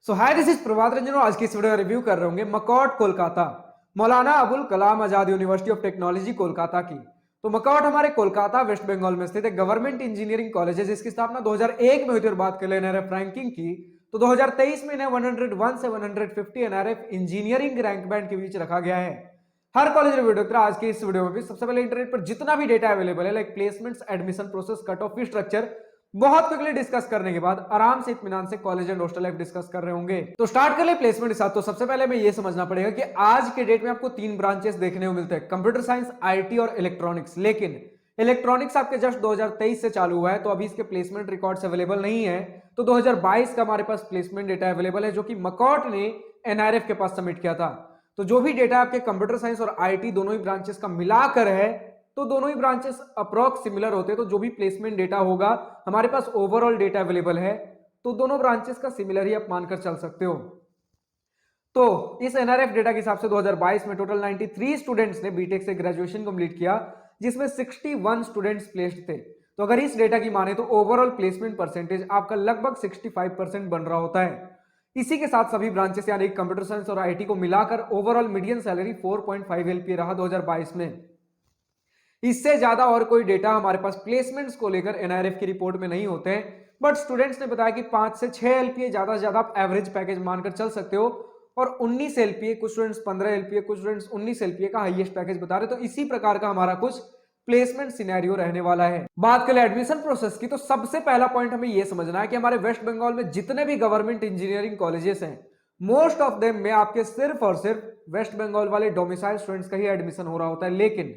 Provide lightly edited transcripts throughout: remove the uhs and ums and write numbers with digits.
So hi, this is Prabhat Ranjan और आज की इस वीडियो में रिव्यू कर रहे होंगे मकॉट Kolkata, Maulana Abul Kalam Azad university of technology Kolkata की। तो मकॉट हमारे कोलकाता वेस्ट बंगाल में स्थित एक गवर्नमेंट इंजीनियरिंग कॉलेज है जिसकी स्थापना 2001 में हुई थी। और बात कर ले एनआरएफ रैंकिंग की तो 2023 में इन्हें 101 से 150 एनआरएफ इंजीनियरिंग रैंक बैंड के बीच रखा गया है। हर कॉलेज वीडियो आज की इस वीडियो में भी सबसे पहले इंटरनेट पर जितना भी डेटा अवेलेबल है, like placements, admission process, cut off fee structure, बहुत क्विकली डिस्कस करने के बाद आराम से इत्मीनान से college and hostel life discuss कर रहे होंगे। तो स्टार्ट कर ले प्लेसमेंट के साथ। तो सबसे पहले हमें यह समझना पड़ेगा कि आज के डेट में आपको तीन ब्रांचेस देखने को मिलते हैं, कंप्यूटर साइंस, आईटी और इलेक्ट्रॉनिक्स। लेकिन इलेक्ट्रॉनिक्स आपके जस्ट 2023 से चालू हुआ है, तो अभी इसके प्लेसमेंट रिकॉर्ड्स अवेलेबल नहीं है। तो 2022 का हमारे पास प्लेसमेंट डेटा अवेलेबल है जो कि मकॉट ने एनआरएफ के पास सबमिट किया था। तो जो भी डेटा आपके कंप्यूटर साइंस और आईटी दोनों ही ब्रांचेस का मिलाकर है, तो दोनों ही ब्रांचेस अप्रॉक्स सिमिलर होते हैं। तो जो भी प्लेसमेंट डेटा होगा, हमारे पास ओवरऑल डेटा अवेलेबल है, तो दोनों ब्रांचेस का सिमिलर ही आप मानकर चल सकते हो। तो इस एनआरएफ डेटा के हिसाब से 2022 में टोटल 93 स्टूडेंट्स ने बीटेक से ग्रेजुएशन कंप्लीट किया, जिसमें 61 स्टूडेंट्स प्लेस्ड थे। तो अगर इस डेटा की माने तो ओवरऑल प्लेसमेंट परसेंटेज आपका लगभग 65% बन रहा होता है। इसी के साथ सभी ब्रांचेस यानी कंप्यूटर साइंस और आईटी को मिलाकर ओवरऑल मीडियन सैलरी 4.5 एलपीए रहा 2022 में। इससे ज्यादा और कोई डेटा हमारे पास प्लेसमेंट्स को लेकर एनआरएफ की रिपोर्ट में नहीं होते हैं, बट स्टूडेंट्स ने बताया कि 5 से 6 एलपीए ज्यादा से ज्यादा आप एवरेज पैकेज मानकर चल सकते हो। और 19 एलपीए, कुछ स्टूडेंट्स 15 एलपीए, कुछ स्टूडेंट्स 19 एलपीए का हाईएस्ट पैकेज बता रहे। तो इसी प्रकार का हमारा कुछ प्लेसमेंट सिनेरियो रहने वाला है। बात करें एडमिशन प्रोसेस की, तो सबसे पहला पॉइंट हमें यह समझना है कि हमारे वेस्ट बंगाल में जितने भी गवर्नमेंट इंजीनियरिंग कॉलेजेस हैं, मोस्ट ऑफ देम में आपके सिर्फ और सिर्फ वेस्ट बंगाल वाले डोमिसाइल स्टूडेंट्स का ही एडमिशन हो रहा होता है। लेकिन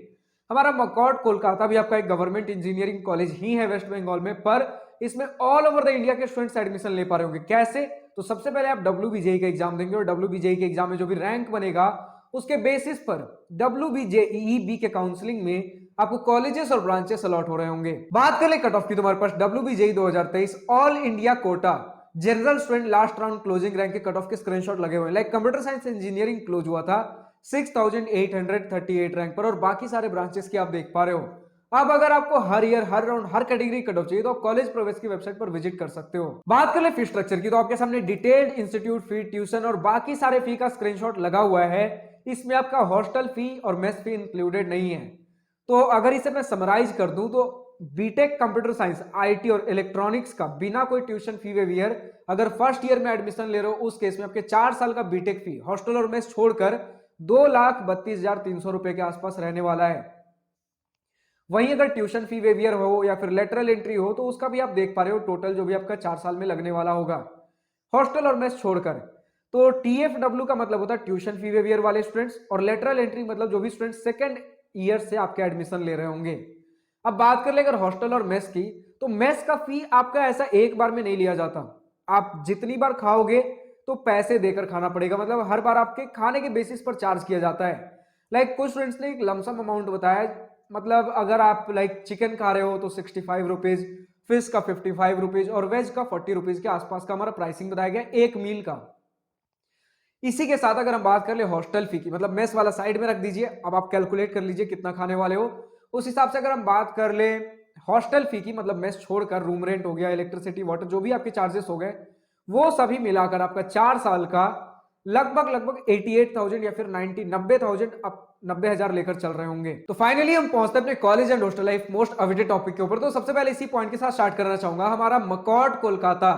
हमारा मकॉट कोलकाता भी आपका एक गवर्नमेंट इंजीनियरिंग कॉलेज ही है वेस्ट बंगाल में, पर इसमें ऑल ओवर द इंडिया के स्टूडेंट्स एडमिशन ले पा रहे होंगे। कैसे? तो सबसे पहले आप WBJE का एग्जाम देंगे और WBJE के एग्जाम में जो भी रैंक बनेगा उसके बेसिस पर WBJEE के काउंसलिंग में आपको कॉलेजेस और ब्रांचेस अलॉट हो रहे होंगे। बात करें कट ऑफ की, तुम्हारे पास WBJE 2023 all India quota general student last round closing rank के कट ऑफ के स्क्रीनशॉट लगे हुए हैं। Like computer science engineering close हुआ था 6838 रैंक पर, और बाकी सारे ब्रांचेस की आप देख पा रहे हो। अब अगर आपको हर ईयर, हर राउंड, हर कैटेगरी कट ऑफ चाहिए तो आप कॉलेज प्रवेश की वेबसाइट पर विजिट कर सकते हो। बात करें फी स्ट्रक्चर की, तो आपके सामने डिटेल्ड इंस्टीट्यूट फी, ट्यूशन और बाकी सारे फी का स्क्रीनशॉट लगा हुआ है। इसमें आपका हॉस्टल फी और मेस फी इंक्लूडेड नहीं है। तो अगर इसे मैं समराइज कर दूं तो बीटेक कंप्यूटर साइंस, आईटी और इलेक्ट्रॉनिक्स का बिना कोई ट्यूशन फी वेवियर अगर फर्स्ट ईयर में एडमिशन ले रहे हो, उस केस में आपके 4 साल का बीटेक फी हॉस्टल और मेस छोड़कर 2,32,300 रुपए के आसपास रहने वाला है। वहीं अगर ट्यूशन फी वेवियर हो या फिर लेटरल एंट्री हो तो उसका भी आप देख पा रहे हो, टोटल जो भी आपका 4 साल में लगने वाला होगा हॉस्टल और मेस छोड़कर। तो TFW का मतलब होता है ट्यूशन फी वेवियर वाले स्टूडेंट्स, और लेटरल एंट्री मतलब जो भी स्टूडेंट्स सेकंड ईयर से आपके एडमिशन ले रहे होंगे। अब बात कर ले अगर हॉस्टल और मेस की, तो मेस का फी आपका ऐसा एक बार में नहीं लिया जाता। आप जितनी बार खाओगे तो पैसे देकर खाना पड़ेगा, मतलब हर बार आपके खाने के बेसिस पर चार्ज किया जाता है। लाइक कुछ स्टूडेंट्स ने एक लमसम अमाउंट बताया, मतलब अगर आप लाइक चिकन खा रहे हो तो 65 रुपीज, फिश का 55 रुपीज और वेज का 40 रुपीज के आसपास का हमारा प्राइसिंग बताया गया एक मील का। इसी के साथ अगर हम बात कर ले हॉस्टल फी की, मतलब मेस वाला साइड में रख दीजिए, अब आप कैलकुलेट कर लीजिए कितना खाने वाले हो, उस हिसाब से अगर हम बात कर ले हॉस्टल फी की, मतलब मेस छोड़कर रूम रेंट हो गया, इलेक्ट्रिसिटी, वाटर, जो भी आपके चार्जेस हो गए, वो सभी मिलाकर आपका 4 साल का लगभग 88,000 या फिर 90,000 अब 90,000 लेकर चल रहे होंगे। तो फाइनली हम पहुंचते हैं अपने college and hostel life most awaited topic के ऊपर। तो सबसे पहले इसी पॉइंट के साथ स्टार्ट करना चाहूंगा, हमारा मकॉट कोलकाता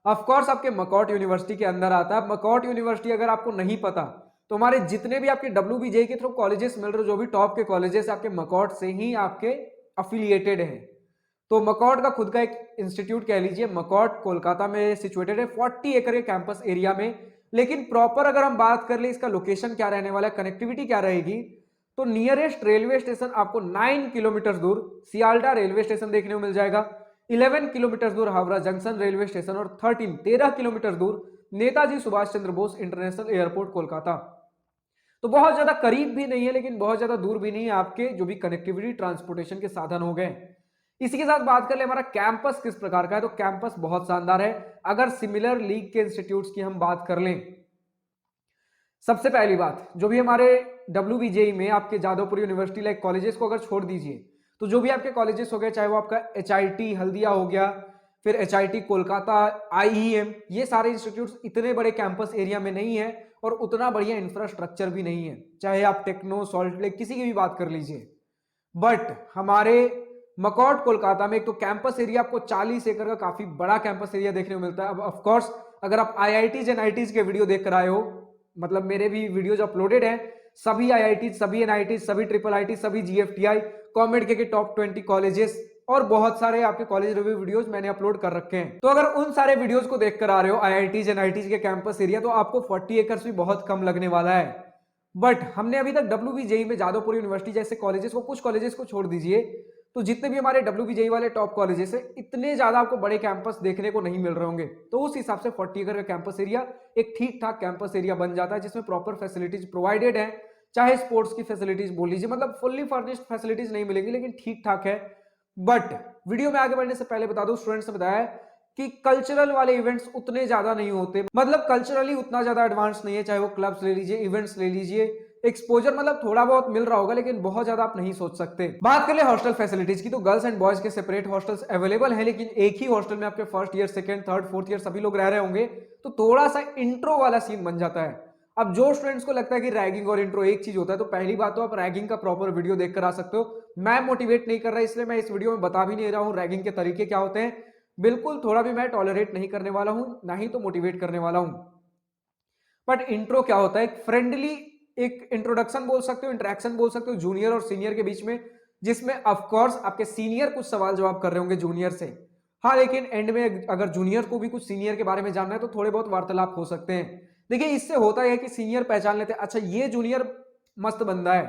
ऑफ कोर्स आपके मकॉट यूनिवर्सिटी के अंदर आता है। मकॉट यूनिवर्सिटी अगर आपको नहीं पता तो हमारे जितने भी आपके WBJE के थ्रू कॉलेजेस मिल रहे, जो भी टॉप के कॉलेजेस आपके मकॉट से ही आपके अफिलिएटेड हैं। तो मकॉट का खुद का एक इंस्टीट्यूट कह लीजिए, मकॉट कोलकाता में सिचुएटेड है 40 एकड़ के कैंपस एरिया में। लेकिन प्रॉपर अगर हम बात कर ले इसका लोकेशन क्या रहने वाला है, कनेक्टिविटी क्या रहेगी, तो नियरेस्ट रेलवे स्टेशन आपको 9 किलोमीटर दूर सियालडा रेलवे स्टेशन देखने को मिल जाएगा, 11 किलोमीटर दूर हावड़ा जंक्शन रेलवे स्टेशन और 13 किलोमीटर दूर नेताजी सुभाष चंद्र बोस इंटरनेशनल एयरपोर्ट कोलकाता। तो बहुत ज्यादा करीब भी नहीं है लेकिन बहुत ज्यादा दूर भी नहीं है, आपके जो भी कनेक्टिविटी ट्रांसपोर्टेशन के साधन हो गए। इसी के साथ बात कर ले हमारा कैंपस किस प्रकार का है, तो कैंपस बहुत शानदार है। अगर सिमिलर लीग के इंस्टीट्यूट्स की हम बात कर लें, सबसे पहली बात जो भी हमारे WBJE में आपके जादवपुर यूनिवर्सिटी लाइक कॉलेजेस को अगर छोड़ दीजिए, तो जो भी आपके कॉलेजेस हो गए, चाहे वो आपका HIT हल्दिया हो गया, फिर HIT कोलकाता, IEM, ये सारे इंस्टीट्यूट्स इतने बड़े कैंपस एरिया में नहीं है और उतना बढ़िया इंफ्रास्ट्रक्चर भी नहीं है। चाहे आप टेक्नो, सॉल्ट लेक, किसी की भी बात कर लीजिए। बट हमारे मकॉट कोलकाता में एक तो कैंपस एरिया आपको 40 एकड़ का काफी बड़ा कैंपस एरिया देखने को मिलता है। अब ऑफ कोर्स अगर आप IITs NITs के वीडियो देख कर आए हो, मतलब मेरे भी वीडियोज अपलोडेड हैं, सभी IITs, सभी NITs, सभी IIIT, सभी GFTI, कॉमेड के टॉप 20 कॉलेजेस और बहुत सारे आपके कॉलेज रिव्यू वीडियोस मैंने अपलोड कर रखे हैं। तो अगर उन सारे वीडियोस को देखकर आ रहे हो IITs NITs के कैंपस एरिया, तो आपको 40 एकर्स भी बहुत कम लगने वाला है। बट हमने अभी तक WBJE में जादवपुर यूनिवर्सिटी जैसे कॉलेजेस को, कुछ कॉलेजेस को छोड़ दीजिए, तो जितने भी हमारे WBJE वाले टॉप कॉलेजेस है, इतने ज्यादा आपको बड़े कैंपस देखने को नहीं मिल रहे होंगे। तो उस हिसाब से 40 एकड़ का कैंपस एरिया एक ठीक ठाक कैंपस एरिया बन जाता है, जिसमें प्रॉपर फैसिलिटीज प्रोवाइडेड है। चाहे स्पोर्ट्स की फैसिलिटीज बोल लीजिए, मतलब फुल्ली फर्निश्ड फैसिलिटीज नहीं मिलेंगी, लेकिन ठीक ठाक है। बट वीडियो में आगे बढ़ने से पहले बता दूं, स्टूडेंट्स ने बताया कि कल्चरल वाले इवेंट्स उतने ज्यादा नहीं होते, मतलब कल्चरली उतना ज्यादा एडवांस नहीं है। चाहे वो क्लब्स ले लीजिए, इवेंट्स ले लीजिए, एक्सपोजर मतलब थोड़ा बहुत मिल रहा होगा, लेकिन बहुत ज्यादा आप नहीं सोच सकते। बात कर ले हॉस्टल फैसिलिटीज की, तो गर्ल्स एंड बॉयज के सेपरेट हॉस्टल्स अवेलेबल हैं, लेकिन एक ही हॉस्टल में आपके first year, second, third, fourth year सभी लोग रह रहे होंगे, तो थोड़ा सा इंट्रो वाला सीन बन जाता है। अब जो स्टूडेंट्स को लगता है कि रैगिंग और इंट्रो एक चीज होता है, तो पहली बात तो आप रैगिंग का प्रॉपर वीडियो देखकर आ सकते हो। मैं मोटिवेट नहीं कर रहा, इसलिए मैं इस वीडियो में बता भी नहीं रहा हूं रैगिंग के तरीके क्या होते हैं। बिल्कुल थोड़ा भी मैं टॉलरेट नहीं करने वाला हूं, ना ही तो मोटिवेट करने वाला हूं। बट इंट्रो क्या होता है? एक फ्रेंडली, एक इंट्रोडक्शन बोल सकते हो, इंटरेक्शन बोल सकते हो जूनियर और सीनियर के बीच में, जिसमें ऑफकोर्स आपके सीनियर कुछ सवाल जवाब कर रहे होंगे जूनियर से। हाँ, लेकिन एंड में अगर जूनियर को भी कुछ सीनियर के बारे में जानना है, तो थोड़े बहुत वार्तालाप हो सकते हैं। देखिए, इससे होता है कि सीनियर पहचान लेते हैं, अच्छा ये जूनियर मस्त बंदा है,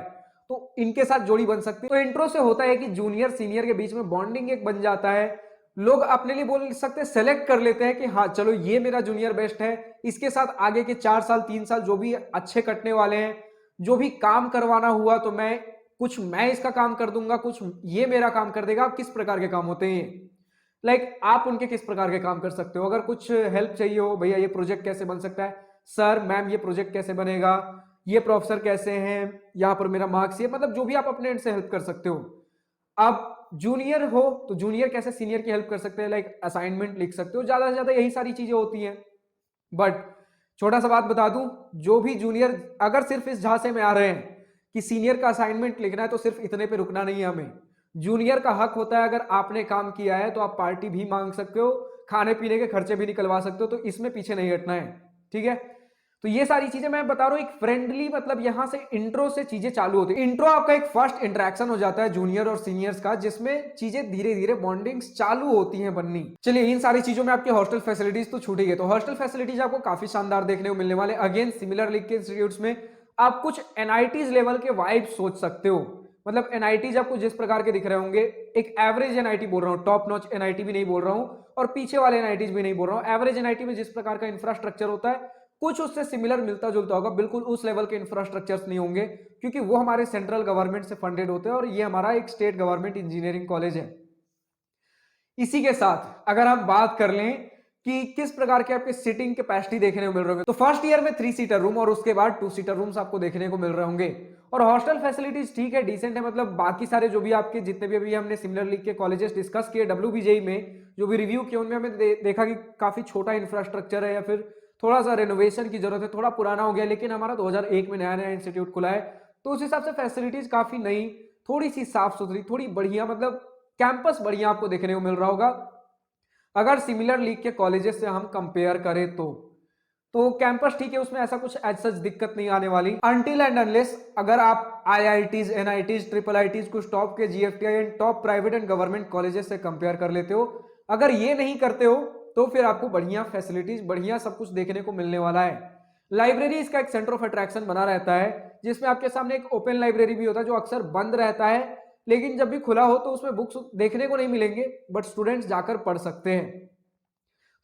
तो इनके साथ जोड़ी बन सकती है। तो इंट्रो से होता है कि जूनियर सीनियर के बीच में बॉन्डिंग एक बन जाता है। लोग अपने लिए बोल सकते हैं, सेलेक्ट कर लेते हैं कि हाँ चलो ये मेरा जूनियर बेस्ट है, इसके साथ आगे के 4 साल 3 साल जो भी अच्छे कटने वाले हैं, जो भी काम करवाना हुआ तो मैं इसका काम कर दूंगा, कुछ ये मेरा काम कर देगा। किस प्रकार के काम होते हैं? लाइक आप उनके किस प्रकार के काम कर सकते हो? अगर कुछ हेल्प चाहिए हो, भैया ये प्रोजेक्ट कैसे बन सकता है, सर मैम ये प्रोजेक्ट कैसे बनेगा, ये प्रोफेसर कैसे हैं, यहाँ पर मेरा मार्क्स ये, मतलब जो भी आप अपने एंड से हेल्प कर सकते हो। आप जूनियर हो तो जूनियर कैसे सीनियर की हेल्प कर सकते हैं, लाइक असाइनमेंट लिख सकते हो, ज्यादा से ज्यादा यही सारी चीजें होती हैं। बट छोटा सा बात बता दूं, जो भी जूनियर अगर सिर्फ इस झांसे में आ रहे हैं कि सीनियर का असाइनमेंट लिखना है, तो सिर्फ इतने पे रुकना नहीं है हमें। जूनियर का हक होता है, अगर आपने काम किया है तो आप पार्टी भी मांग सकते हो, खाने पीने के खर्चे भी निकलवा सकते हो, तो इसमें पीछे नहीं हटना है, ठीक है? तो ये सारी चीजें मैं बता रहा हूं, एक फ्रेंडली, मतलब यहां से इंट्रो से चीजें चालू होती है। इंट्रो आपका एक फर्स्ट इंटरेक्शन हो जाता है जूनियर और सीनियर्स का, जिसमें चीजें धीरे धीरे बॉन्डिंग्स चालू होती हैं बननी। चलिए, इन सारी चीजों में आपकी हॉस्टल फैसिलिटीज तो छूट ही गई, तो हॉस्टल फैसिलिटीज आपको काफी शानदार देखने को मिलने वाले। अगेन सिमिलर लीग के इंस्टीट्यूट्स में आप कुछ NITs लेवल के वाइब सोच सकते हो। मतलब NITs आपको जिस प्रकार के दिख रहे होंगे, एक एवरेज NIT बोल रहा हूँ, टॉप नॉच NIT भी नहीं बोल रहा हूँ और पीछे वाले NITs भी नहीं बोल रहा हूँ। एवरेज NIT में जिस प्रकार का इंफ्रास्ट्रक्चर होता है, कुछ उससे सिमिलर मिलता जुलता होगा। बिल्कुल उस लेवल के इंफ्रास्ट्रक्चर्स नहीं होंगे, क्योंकि वो हमारे सेंट्रल गवर्नमेंट से फंडेड होते हैं और ये हमारा एक स्टेट गवर्नमेंट इंजीनियरिंग कॉलेज है। इसी के साथ अगर हम बात कर लें कि किस प्रकार के आपके सीटिंग कैपेसिटी देखने को मिल रहे होंगे, तो फर्स्ट ईयर में 3 सीटर रूम और उसके बाद 2 सीटर रूम्स आपको देखने को मिल रहे होंगे। और हॉस्टल फैसिलिटीज ठीक है, डिसेंट है, मतलब बाकी सारे जो भी आपके जितने भी अभी हमने सिमिलर लीग के कॉलेजेस डिस्कस किए WBJE में, जो भी रिव्यू किए उनमें हमें देखा कि काफी छोटा इंफ्रास्ट्रक्चर है, या फिर थोड़ा सा रेनोवेशन की जरूरत है, थोड़ा पुराना हो गया। लेकिन हमारा 2001 में नया नया इंस्टीट्यूट खुला है, तो उस हिसाब से फैसिलिटीज काफी नई, थोड़ी सी साफ सुथरी, थोड़ी बढ़िया, मतलब कैंपस बढ़िया आपको देखने को मिल रहा होगा। अगर सिमिलर लीग के कॉलेजेस से हम कंपेयर करें तो कैंपस ठीक है, उसमें ऐसा कुछ एज सच दिक्कत नहीं आने वाली, अनटिल एंड अनलेस अगर आप IITs NITs IIITs कुछ टॉप के GFTI and top private and government colleges से कंपेयर कर लेते हो। अगर ये नहीं करते हो तो फिर आपको बढ़िया फैसिलिटीज, बढ़िया सब कुछ देखने को मिलने वाला है। लाइब्रेरी इसका एक सेंटर ऑफ अट्रैक्शन बना रहता है, जिसमें आपके सामने एक ओपन लाइब्रेरी भी होता है, जो अक्सर बंद रहता है, लेकिन जब भी खुला हो तो उसमें बुक्स देखने को नहीं मिलेंगे, बट स्टूडेंट्स जाकर पढ़ सकते हैं।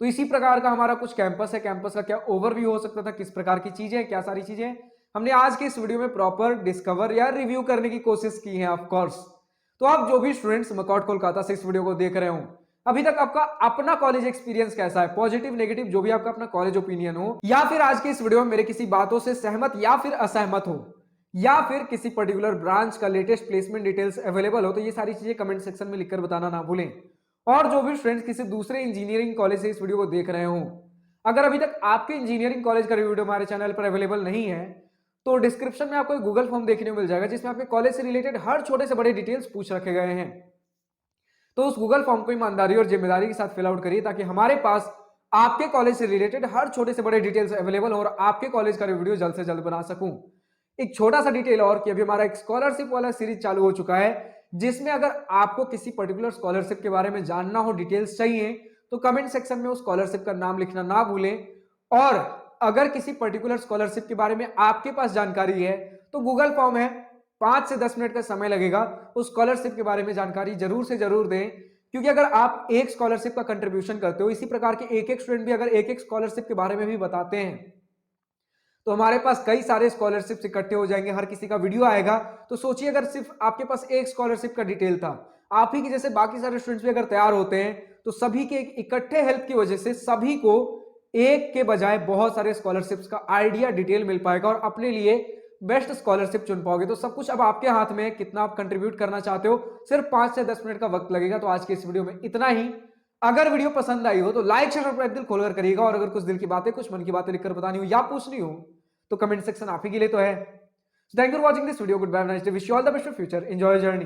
तो इसी प्रकार का हमारा कुछ कैंपस है। कैंपस का क्या ओवरव्यू हो सकता था, किस प्रकार की चीजें, क्या सारी चीजें हमने आज के इस वीडियो में प्रॉपर डिस्कवर या रिव्यू करने की कोशिश की है ऑफ कोर्स। तो आप जो भी स्टूडेंट्स मकॉट कोलकाता से इस वीडियो को देख रहे हो, अभी तक आपका अपना कॉलेज एक्सपीरियंस कैसा है, पॉजिटिव नेगेटिव जो भी आपका अपना कॉलेज ओपिनियन हो, या फिर आज के इस वीडियो में मेरे किसी बातों से सहमत या फिर असहमत हो, या फिर किसी पर्टिकुलर ब्रांच का लेटेस्ट प्लेसमेंट डिटेल्स अवेलेबल हो, तो ये सारी चीजें कमेंट सेक्शन में लिखकर बताना ना भूलें। और जो भी स्टूडेंट्स किसी दूसरे इंजीनियरिंग कॉलेज से इस वीडियो को देख रहे हो, अगर अभी तक आपके इंजीनियरिंग कॉलेज का वीडियो हमारे चैनल पर अवेलेबल नहीं है तो डिस्क्रिप्शन में आपको एक गूगल फॉर्म देखने को मिल जाएगा जिसमें आपके कॉलेज से रिलेटेड हर छोटे से बड़े डिटेल्स पूछ रखे गए हैं। तो उस गूगल फॉर्म को ईमानदारी और जिम्मेदारी के साथ फिल आउट करिए ताकि हमारे पास आपके कॉलेज से रिलेटेड हर छोटे से बड़े डिटेल्स अवेलेबल हो और आपके कॉलेज का वीडियो जल्द से जल्द बना सकूं। एक छोटा सा डिटेल और कि अभी हमारा एक स्कॉलरशिप वाला सीरीज चालू हो चुका है जिसमें अगर आपको किसी पर्टिकुलर स्कॉलरशिप के बारे में जानना हो, डिटेल्स चाहिए, तो कमेंट सेक्शन में उस स्कॉलरशिप का नाम लिखना ना भूलें। और अगर किसी पर्टिकुलर स्कॉलरशिप के बारे में आपके पास जानकारी है तो गूगल फॉर्म है, 5 से 10 मिनट का समय लगेगा, उस स्कॉलरशिप के बारे में जानकारी जरूर से जरूर दें। क्योंकि अगर आप एक स्कॉलरशिप का कंट्रीब्यूशन करते हो, इसी प्रकार के एक एक स्टूडेंट भी अगर एक एक स्कॉलरशिप के बारे में भी बताते हैं तो हमारे पास कई सारे स्कॉलरशिप्स इकट्ठे हो जाएंगे, हर किसी का वीडियो आएगा। तो सोचिए अगर सिर्फ आपके पास एक स्कॉलरशिप का डिटेल था, आप ही के जैसे बाकी सारे स्टूडेंट्स भी अगर तैयार होते हैं तो सभी के एक इकट्ठे हेल्प की वजह से सभी को एक के बजाय बहुत सारे स्कॉलरशिप्स का आइडिया, डिटेल मिल पाएगा और अपने लिए बेस्ट स्कॉलरशिप चुन पाओगे। तो सब कुछ अब आपके हाथ में है, कितना आप कंट्रीब्यूट करना चाहते हो, सिर्फ 5 से 10 मिनट का वक्त लगेगा। तो आज के इस वीडियो में इतना ही। अगर वीडियो पसंद आई हो तो लाइक शेयर और दिल खोलकर करिएगा और अगर कुछ दिल की बातें, कुछ मन की बातें लिखकर बतानी हो या पूछनी हो तो कमेंट सेक्शन आप ही के लिए तो है। Thank you for watching this video. Good bye, nice day, wish you all the best for future, enjoy journey.